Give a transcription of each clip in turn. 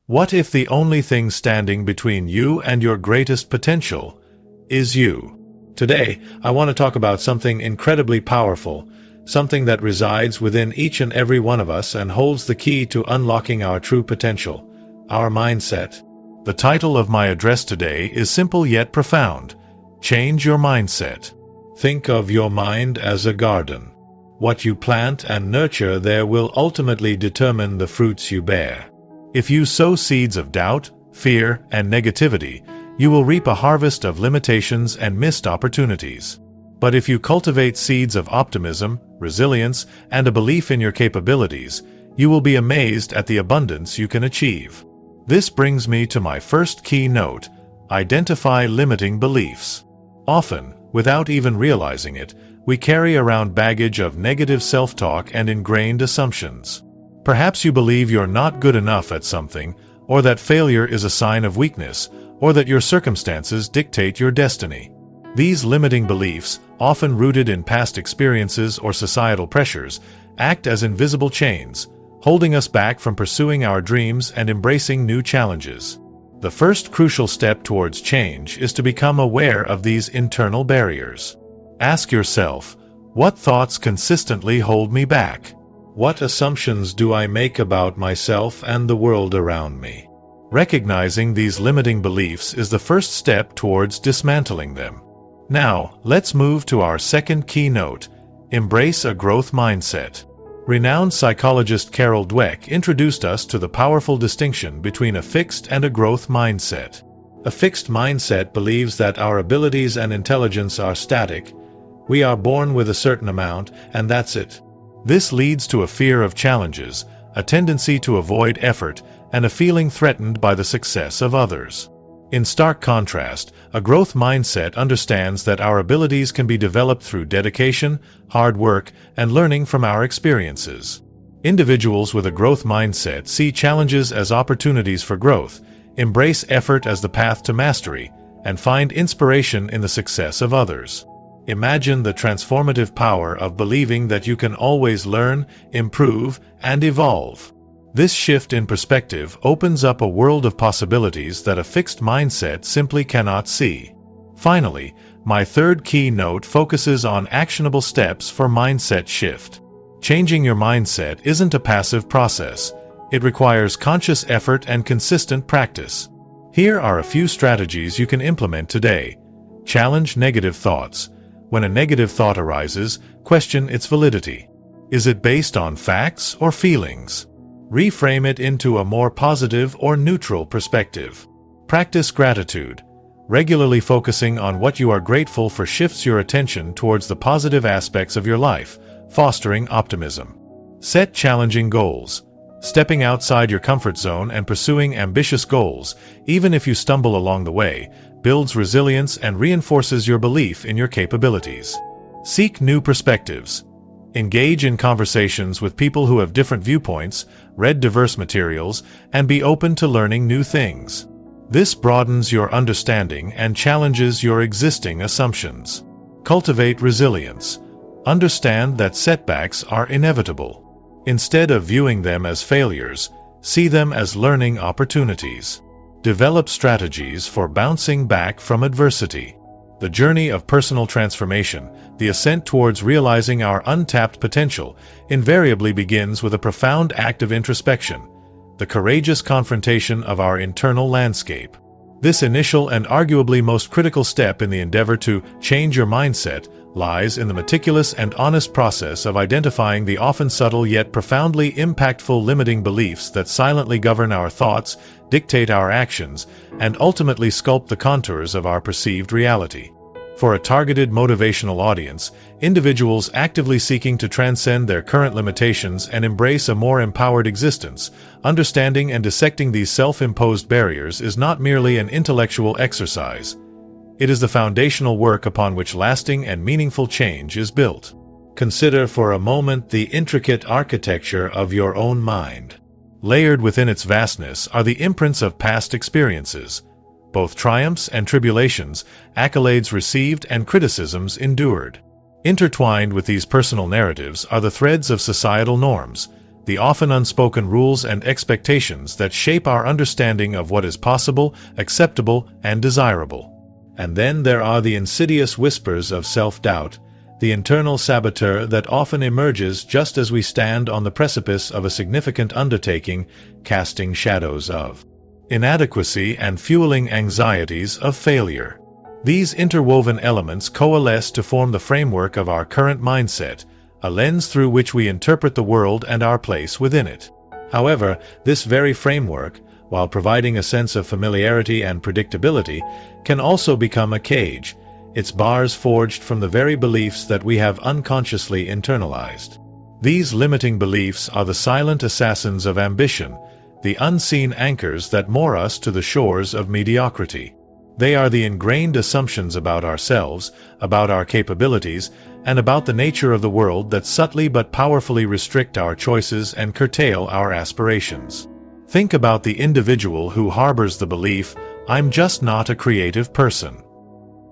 What if the only thing standing between you and your greatest potential is you? Today, I want to talk about something incredibly powerful, something that resides within each and every one of us and holds the key to unlocking our true potential, our mindset. The title of my address today is simple yet profound. Change your mindset. Think of your mind as a garden. What you plant and nurture there will ultimately determine the fruits you bear. If you sow seeds of doubt, fear, and negativity, you will reap a harvest of limitations and missed opportunities. But if you cultivate seeds of optimism, resilience, and a belief in your capabilities, you will be amazed at the abundance you can achieve. This brings me to my first key note: identify limiting beliefs. Often, without even realizing it, we carry around baggage of negative self-talk and ingrained assumptions. Perhaps you believe you're not good enough at something, or that failure is a sign of weakness, or that your circumstances dictate your destiny. These limiting beliefs, often rooted in past experiences or societal pressures, act as invisible chains, holding us back from pursuing our dreams and embracing new challenges. The first crucial step towards change is to become aware of these internal barriers. Ask yourself, what thoughts consistently hold me back? What assumptions do I make about myself and the world around me? Recognizing these limiting beliefs is the first step towards dismantling them. Now, let's move to our second key note: embrace a growth mindset. Renowned psychologist Carol Dweck introduced us to the powerful distinction between a fixed and a growth mindset. A fixed mindset believes that our abilities and intelligence are static. We are born with a certain amount, and that's it. This leads to a fear of challenges, a tendency to avoid effort, and a feeling threatened by the success of others. In stark contrast, a growth mindset understands that our abilities can be developed through dedication, hard work, and learning from our experiences. Individuals with a growth mindset see challenges as opportunities for growth, embrace effort as the path to mastery, and find inspiration in the success of others. Imagine the transformative power of believing that you can always learn, improve, and evolve. This shift in perspective opens up a world of possibilities that a fixed mindset simply cannot see. Finally, my third key note focuses on actionable steps for mindset shift. Changing your mindset isn't a passive process. It requires conscious effort and consistent practice. Here are a few strategies you can implement today. Challenge negative thoughts. When a negative thought arises, question its validity. Is it based on facts or feelings? Reframe it into a more positive or neutral perspective. Practice gratitude. Regularly focusing on what you are grateful for shifts your attention towards the positive aspects of your life, fostering optimism. Set challenging goals. Stepping outside your comfort zone and pursuing ambitious goals, even if you stumble along the way, builds resilience and reinforces your belief in your capabilities. Seek new perspectives. Engage in conversations with people who have different viewpoints, read diverse materials, and be open to learning new things. This broadens your understanding and challenges your existing assumptions. Cultivate resilience. Understand that setbacks are inevitable. Instead of viewing them as failures, see them as learning opportunities. Develop strategies for bouncing back from adversity. The journey of personal transformation, the ascent towards realizing our untapped potential, invariably begins with a profound act of introspection, the courageous confrontation of our internal landscape. This initial and arguably most critical step in the endeavor to change your mindset lies in the meticulous and honest process of identifying the often subtle yet profoundly impactful limiting beliefs that silently govern our thoughts, dictate our actions, and ultimately sculpt the contours of our perceived reality. For a targeted motivational audience, individuals actively seeking to transcend their current limitations and embrace a more empowered existence, understanding and dissecting these self-imposed barriers is not merely an intellectual exercise. It is the foundational work upon which lasting and meaningful change is built. Consider for a moment the intricate architecture of your own mind. Layered within its vastness are the imprints of past experiences, both triumphs and tribulations, accolades received and criticisms endured. Intertwined with these personal narratives are the threads of societal norms, the often unspoken rules and expectations that shape our understanding of what is possible, acceptable, and desirable. And then there are the insidious whispers of self-doubt, the internal saboteur that often emerges just as we stand on the precipice of a significant undertaking, casting shadows of inadequacy and fueling anxieties of failure. These interwoven elements coalesce to form the framework of our current mindset, a lens through which we interpret the world and our place within it. However, this very framework, while providing a sense of familiarity and predictability, can also become a cage, its bars forged from the very beliefs that we have unconsciously internalized. These limiting beliefs are the silent assassins of ambition, the unseen anchors that moor us to the shores of mediocrity. They are the ingrained assumptions about ourselves, about our capabilities, and about the nature of the world that subtly but powerfully restrict our choices and curtail our aspirations. Think about the individual who harbors the belief, "I'm just not a creative person."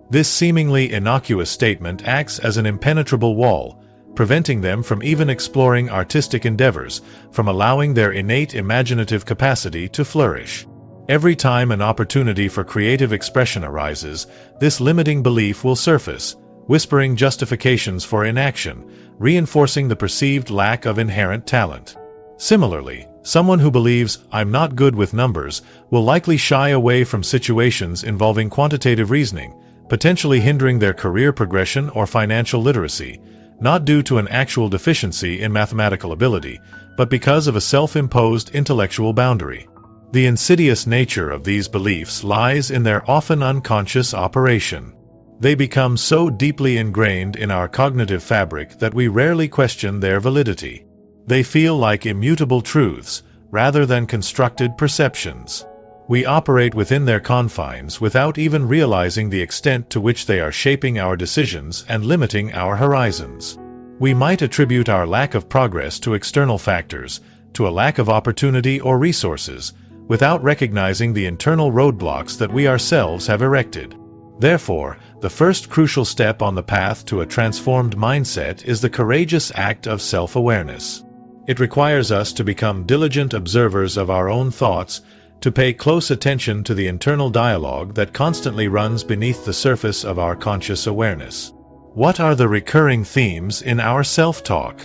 This seemingly innocuous statement acts as an impenetrable wall, preventing them from even exploring artistic endeavors, from allowing their innate imaginative capacity to flourish. Every time an opportunity for creative expression arises, this limiting belief will surface, whispering justifications for inaction, reinforcing the perceived lack of inherent talent. Similarly, someone who believes, "I'm not good with numbers," will likely shy away from situations involving quantitative reasoning, potentially hindering their career progression or financial literacy, not due to an actual deficiency in mathematical ability, but because of a self-imposed intellectual boundary. The insidious nature of these beliefs lies in their often unconscious operation. They become so deeply ingrained in our cognitive fabric that we rarely question their validity. They feel like immutable truths, rather than constructed perceptions. We operate within their confines without even realizing the extent to which they are shaping our decisions and limiting our horizons. We might attribute our lack of progress to external factors, to a lack of opportunity or resources, without recognizing the internal roadblocks that we ourselves have erected. Therefore, the first crucial step on the path to a transformed mindset is the courageous act of self-awareness. It requires us to become diligent observers of our own thoughts, to pay close attention to the internal dialogue that constantly runs beneath the surface of our conscious awareness. What are the recurring themes in our self-talk?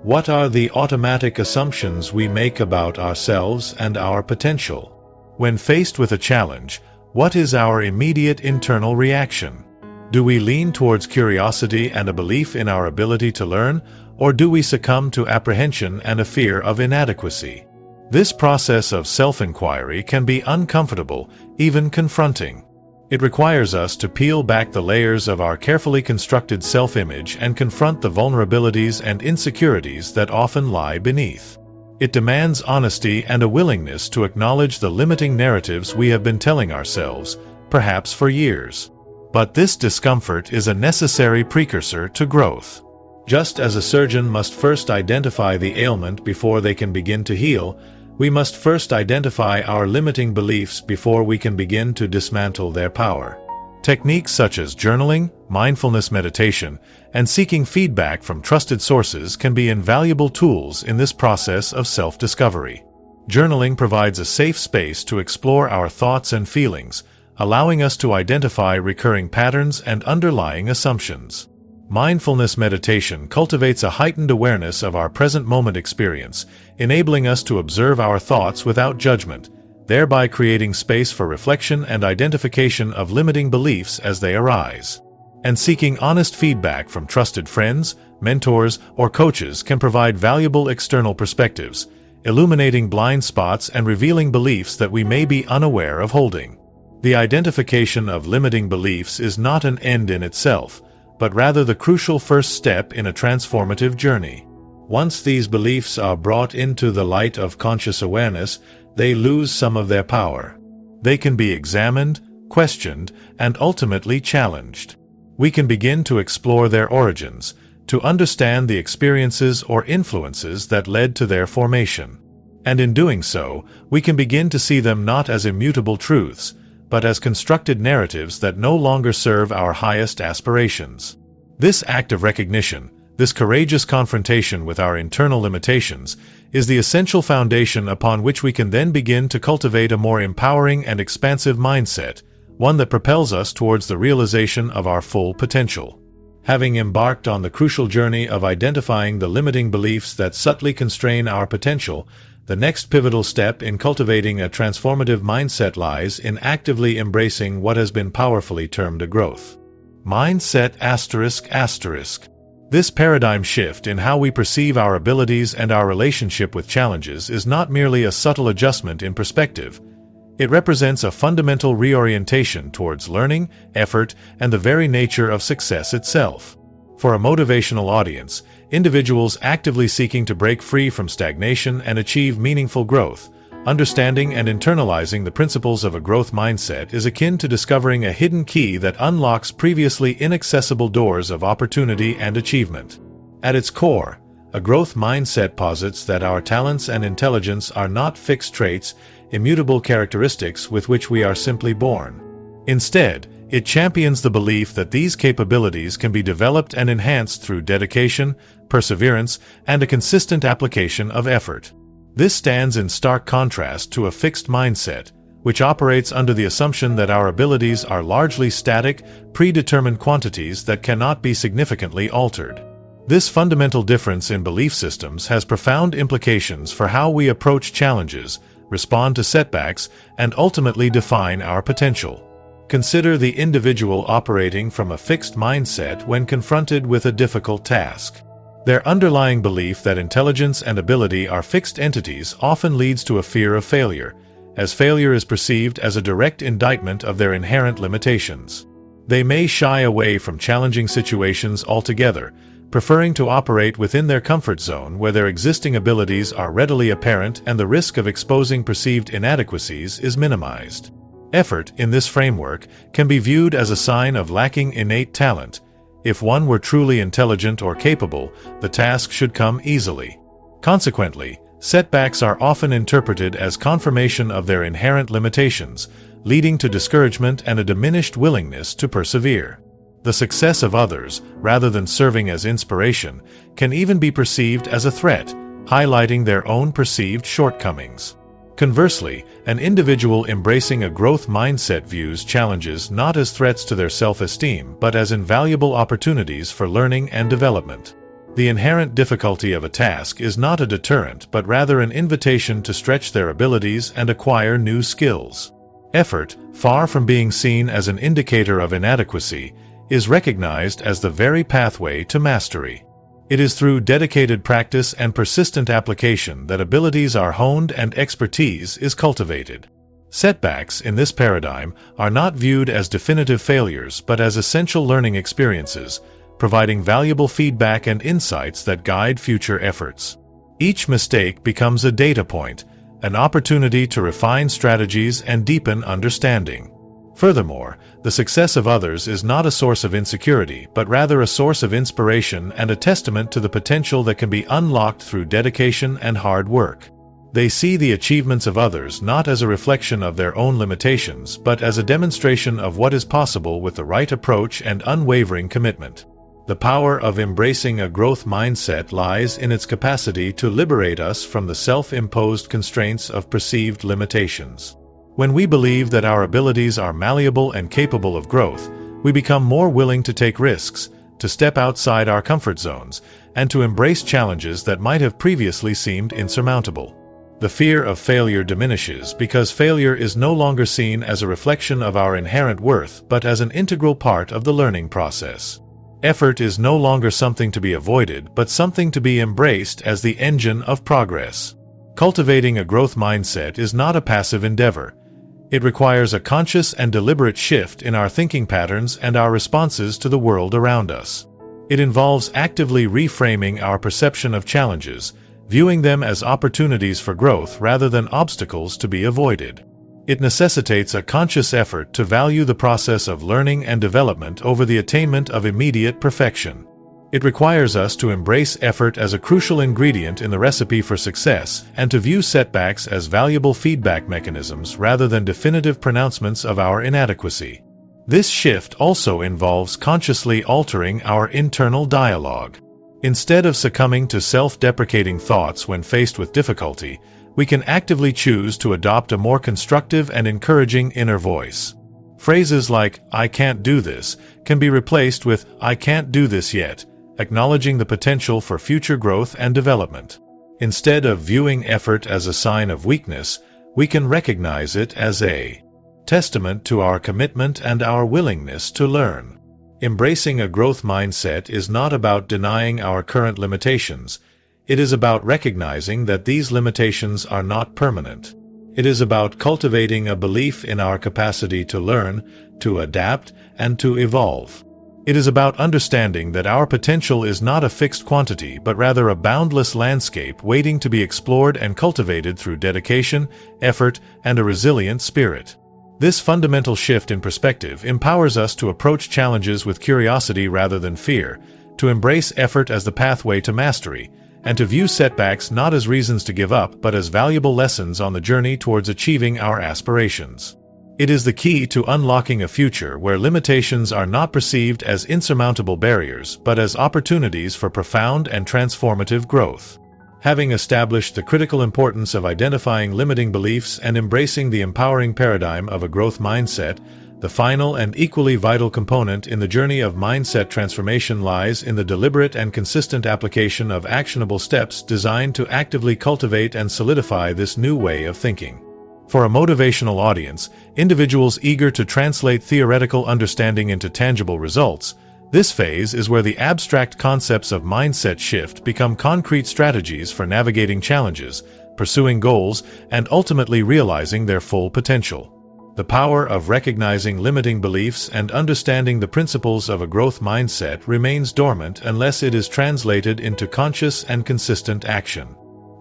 What are the automatic assumptions we make about ourselves and our potential? When faced with a challenge, what is our immediate internal reaction? Do we lean towards curiosity and a belief in our ability to learn, or do we succumb to apprehension and a fear of inadequacy? This process of self-inquiry can be uncomfortable, even confronting. It requires us to peel back the layers of our carefully constructed self-image and confront the vulnerabilities and insecurities that often lie beneath. It demands honesty and a willingness to acknowledge the limiting narratives we have been telling ourselves, perhaps for years. But this discomfort is a necessary precursor to growth. Just as a surgeon must first identify the ailment before they can begin to heal, we must first identify our limiting beliefs before we can begin to dismantle their power. Techniques such as journaling, mindfulness meditation, and seeking feedback from trusted sources can be invaluable tools in this process of self-discovery. Journaling provides a safe space to explore our thoughts and feelings, allowing us to identify recurring patterns and underlying assumptions. Mindfulness meditation cultivates a heightened awareness of our present moment experience, enabling us to observe our thoughts without judgment, thereby creating space for reflection and identification of limiting beliefs as they arise. And seeking honest feedback from trusted friends, mentors, or coaches can provide valuable external perspectives, illuminating blind spots and revealing beliefs that we may be unaware of holding. The identification of limiting beliefs is not an end in itself, but rather the crucial first step in a transformative journey. Once these beliefs are brought into the light of conscious awareness, they lose some of their power. They can be examined, questioned, and ultimately challenged. We can begin to explore their origins, to understand the experiences or influences that led to their formation. And in doing so, we can begin to see them not as immutable truths, but as constructed narratives that no longer serve our highest aspirations. This act of recognition, This courageous confrontation with our internal limitations is the essential foundation upon which we can then begin to cultivate a more empowering and expansive mindset, one that propels us towards the realization of our full potential. Having embarked on the crucial journey of identifying the limiting beliefs that subtly constrain our potential, the next pivotal step in cultivating a transformative mindset lies in actively embracing what has been powerfully termed a growth mindset ***. This paradigm shift in how we perceive our abilities and our relationship with challenges is not merely a subtle adjustment in perspective. It represents a fundamental reorientation towards learning, effort, and the very nature of success itself. For a motivational audience, individuals actively seeking to break free from stagnation and achieve meaningful growth, understanding and internalizing the principles of a growth mindset is akin to discovering a hidden key that unlocks previously inaccessible doors of opportunity and achievement. At its core, a growth mindset posits that our talents and intelligence are not fixed traits, immutable characteristics with which we are simply born. Instead, it champions the belief that these capabilities can be developed and enhanced through dedication, perseverance, and a consistent application of effort. This stands in stark contrast to a fixed mindset, which operates under the assumption that our abilities are largely static, predetermined quantities that cannot be significantly altered. This fundamental difference in belief systems has profound implications for how we approach challenges, respond to setbacks, and ultimately define our potential. Consider the individual operating from a fixed mindset when confronted with a difficult task. Their underlying belief that intelligence and ability are fixed entities often leads to a fear of failure, as failure is perceived as a direct indictment of their inherent limitations. They may shy away from challenging situations altogether, preferring to operate within their comfort zone where their existing abilities are readily apparent and the risk of exposing perceived inadequacies is minimized. Effort, in this framework, can be viewed as a sign of lacking innate talent. If one were truly intelligent or capable, the task should come easily. Consequently, setbacks are often interpreted as confirmation of their inherent limitations, leading to discouragement and a diminished willingness to persevere. The success of others, rather than serving as inspiration, can even be perceived as a threat, highlighting their own perceived shortcomings. Conversely, an individual embracing a growth mindset views challenges not as threats to their self-esteem but as invaluable opportunities for learning and development. The inherent difficulty of a task is not a deterrent but rather an invitation to stretch their abilities and acquire new skills. Effort, far from being seen as an indicator of inadequacy, is recognized as the very pathway to mastery. It is through dedicated practice and persistent application that abilities are honed and expertise is cultivated. Setbacks in this paradigm are not viewed as definitive failures but as essential learning experiences, providing valuable feedback and insights that guide future efforts. Each mistake becomes a data point, an opportunity to refine strategies and deepen understanding. Furthermore, the success of others is not a source of insecurity, but rather a source of inspiration and a testament to the potential that can be unlocked through dedication and hard work. They see the achievements of others not as a reflection of their own limitations, but as a demonstration of what is possible with the right approach and unwavering commitment. The power of embracing a growth mindset lies in its capacity to liberate us from the self-imposed constraints of perceived limitations. When we believe that our abilities are malleable and capable of growth, we become more willing to take risks, to step outside our comfort zones, and to embrace challenges that might have previously seemed insurmountable. The fear of failure diminishes because failure is no longer seen as a reflection of our inherent worth but as an integral part of the learning process. Effort is no longer something to be avoided but something to be embraced as the engine of progress. Cultivating a growth mindset is not a passive endeavor. It requires a conscious and deliberate shift in our thinking patterns and our responses to the world around us. It involves actively reframing our perception of challenges, viewing them as opportunities for growth rather than obstacles to be avoided. It necessitates a conscious effort to value the process of learning and development over the attainment of immediate perfection. It requires us to embrace effort as a crucial ingredient in the recipe for success and to view setbacks as valuable feedback mechanisms rather than definitive pronouncements of our inadequacy. This shift also involves consciously altering our internal dialogue. Instead of succumbing to self-deprecating thoughts when faced with difficulty, we can actively choose to adopt a more constructive and encouraging inner voice. Phrases like, "I can't do this," can be replaced with, "I can't do this yet," acknowledging the potential for future growth and development. Instead of viewing effort as a sign of weakness, we can recognize it as a testament to our commitment and our willingness to learn. Embracing a growth mindset is not about denying our current limitations. It is about recognizing that these limitations are not permanent. It is about cultivating a belief in our capacity to learn, to adapt, and to evolve. It is about understanding that our potential is not a fixed quantity, but rather a boundless landscape waiting to be explored and cultivated through dedication, effort, and a resilient spirit. This fundamental shift in perspective empowers us to approach challenges with curiosity rather than fear, to embrace effort as the pathway to mastery, and to view setbacks not as reasons to give up but as valuable lessons on the journey towards achieving our aspirations. It is the key to unlocking a future where limitations are not perceived as insurmountable barriers but as opportunities for profound and transformative growth. Having established the critical importance of identifying limiting beliefs and embracing the empowering paradigm of a growth mindset, the final and equally vital component in the journey of mindset transformation lies in the deliberate and consistent application of actionable steps designed to actively cultivate and solidify this new way of thinking. For a motivational audience, individuals eager to translate theoretical understanding into tangible results, this phase is where the abstract concepts of mindset shift become concrete strategies for navigating challenges, pursuing goals, and ultimately realizing their full potential. The power of recognizing limiting beliefs and understanding the principles of a growth mindset remains dormant unless it is translated into conscious and consistent action.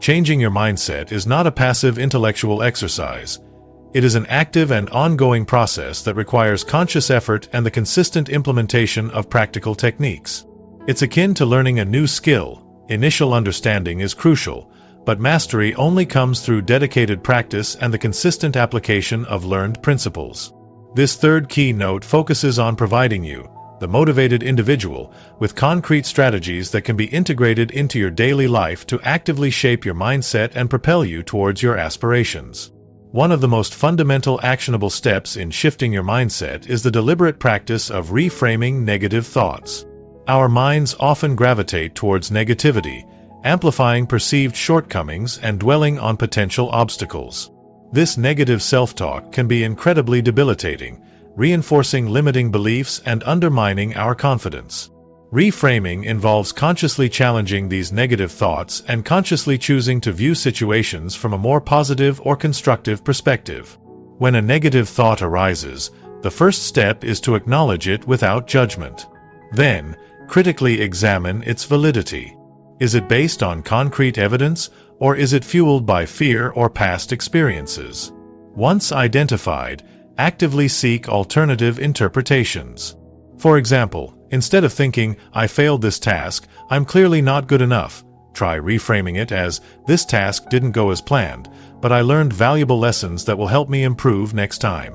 Changing your mindset is not a passive intellectual exercise. It is an active and ongoing process that requires conscious effort and the consistent implementation of practical techniques. It's akin to learning a new skill. Initial understanding is crucial, but mastery only comes through dedicated practice and the consistent application of learned principles. This third key note focuses on providing you, the motivated individual, with concrete strategies that can be integrated into your daily life to actively shape your mindset and propel you towards your aspirations. One of the most fundamental actionable steps in shifting your mindset is the deliberate practice of reframing negative thoughts. Our minds often gravitate towards negativity, amplifying perceived shortcomings and dwelling on potential obstacles. This negative self-talk can be incredibly debilitating, reinforcing limiting beliefs and undermining our confidence. Reframing involves consciously challenging these negative thoughts and consciously choosing to view situations from a more positive or constructive perspective. When a negative thought arises, the first step is to acknowledge it without judgment. Then, critically examine its validity. Is it based on concrete evidence, or is it fueled by fear or past experiences? Once identified, actively seek alternative interpretations. For example, instead of thinking, "I failed this task, I'm clearly not good enough," try reframing it as, "This task didn't go as planned, but I learned valuable lessons that will help me improve next time."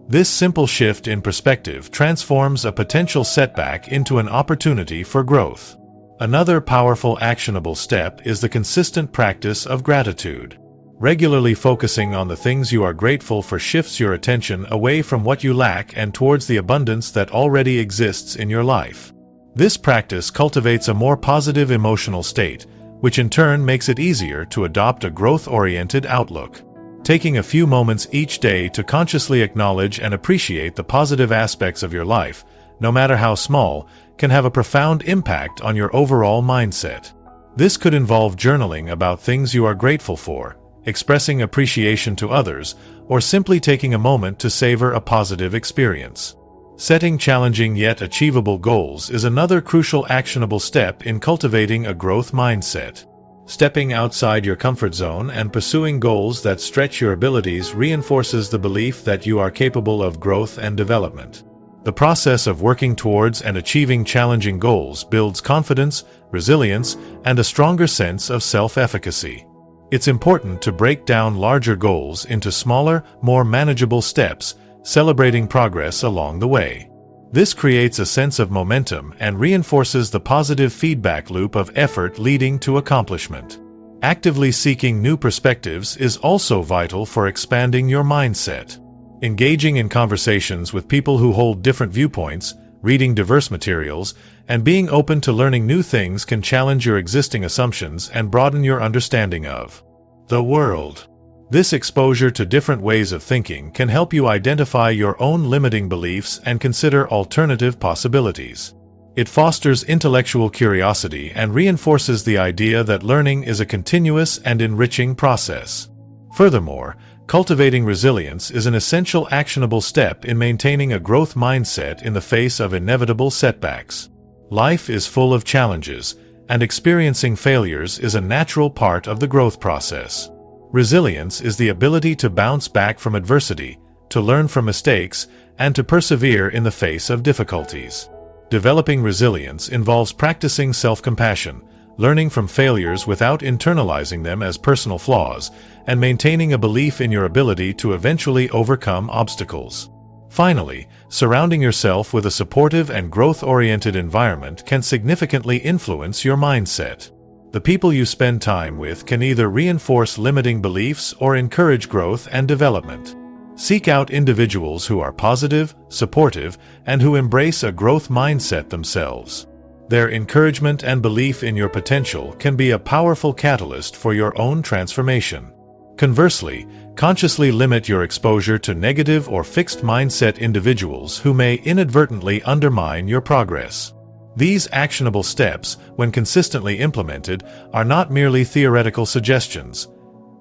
This simple shift in perspective transforms a potential setback into an opportunity for growth. Another powerful actionable step is the consistent practice of gratitude. Regularly focusing on the things you are grateful for shifts your attention away from what you lack and towards the abundance that already exists in your life. This practice cultivates a more positive emotional state, which in turn makes it easier to adopt a growth-oriented outlook. Taking a few moments each day to consciously acknowledge and appreciate the positive aspects of your life, no matter how small, can have a profound impact on your overall mindset. This could involve journaling about things you are grateful for, expressing appreciation to others, or simply taking a moment to savor a positive experience. Setting challenging yet achievable goals is another crucial actionable step in cultivating a growth mindset. Stepping outside your comfort zone and pursuing goals that stretch your abilities reinforces the belief that you are capable of growth and development. The process of working towards and achieving challenging goals builds confidence, resilience, and a stronger sense of self-efficacy. It's important to break down larger goals into smaller, more manageable steps, celebrating progress along the way. This creates a sense of momentum and reinforces the positive feedback loop of effort leading to accomplishment. Actively seeking new perspectives is also vital for expanding your mindset. Engaging in conversations with people who hold different viewpoints, reading diverse materials, and being open to learning new things can challenge your existing assumptions and broaden your understanding of the world. This exposure to different ways of thinking can help you identify your own limiting beliefs and consider alternative possibilities. It fosters intellectual curiosity and reinforces the idea that learning is a continuous and enriching process. Furthermore, cultivating resilience is an essential actionable step in maintaining a growth mindset in the face of inevitable setbacks. Life is full of challenges, and experiencing failures is a natural part of the growth process. Resilience is the ability to bounce back from adversity, to learn from mistakes, and to persevere in the face of difficulties. Developing resilience involves practicing self-compassion, learning from failures without internalizing them as personal flaws, and maintaining a belief in your ability to eventually overcome obstacles. Finally, surrounding yourself with a supportive and growth-oriented environment can significantly influence your mindset. The people you spend time with can either reinforce limiting beliefs or encourage growth and development. Seek out individuals who are positive, supportive, and who embrace a growth mindset themselves. Their encouragement and belief in your potential can be a powerful catalyst for your own transformation. Conversely, consciously limit your exposure to negative or fixed mindset individuals who may inadvertently undermine your progress. These actionable steps, when consistently implemented, are not merely theoretical suggestions.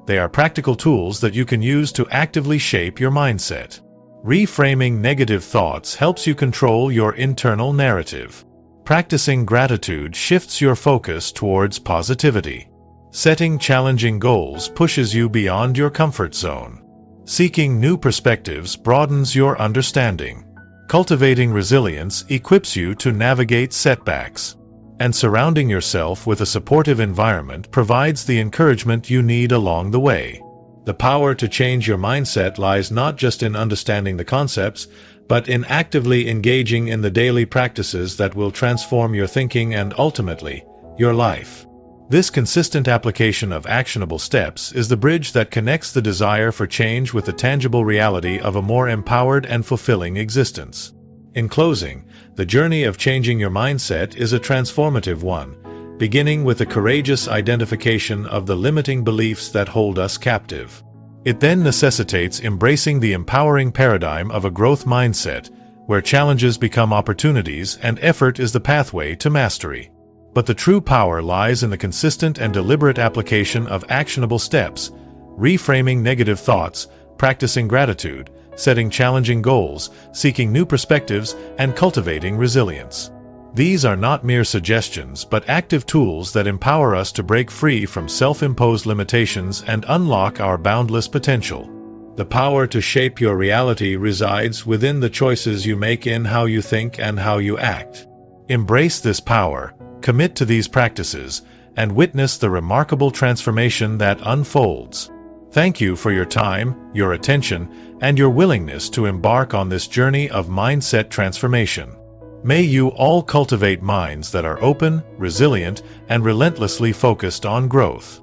They are practical tools that you can use to actively shape your mindset. Reframing negative thoughts helps you control your internal narrative. Practicing gratitude shifts your focus towards positivity. Setting challenging goals pushes you beyond your comfort zone. Seeking new perspectives broadens your understanding. Cultivating resilience equips you to navigate setbacks. And surrounding yourself with a supportive environment provides the encouragement you need along the way. The power to change your mindset lies not just in understanding the concepts, but in actively engaging in the daily practices that will transform your thinking and ultimately, your life. This consistent application of actionable steps is the bridge that connects the desire for change with the tangible reality of a more empowered and fulfilling existence. In closing, the journey of changing your mindset is a transformative one, beginning with the courageous identification of the limiting beliefs that hold us captive. It then necessitates embracing the empowering paradigm of a growth mindset, where challenges become opportunities and effort is the pathway to mastery. But the true power lies in the consistent and deliberate application of actionable steps, reframing negative thoughts, practicing gratitude, setting challenging goals, seeking new perspectives, and cultivating resilience. These are not mere suggestions but active tools that empower us to break free from self-imposed limitations and unlock our boundless potential. The power to shape your reality resides within the choices you make in how you think and how you act. Embrace this power, commit to these practices, and witness the remarkable transformation that unfolds. Thank you for your time, your attention, and your willingness to embark on this journey of mindset transformation. May you all cultivate minds that are open, resilient, and relentlessly focused on growth.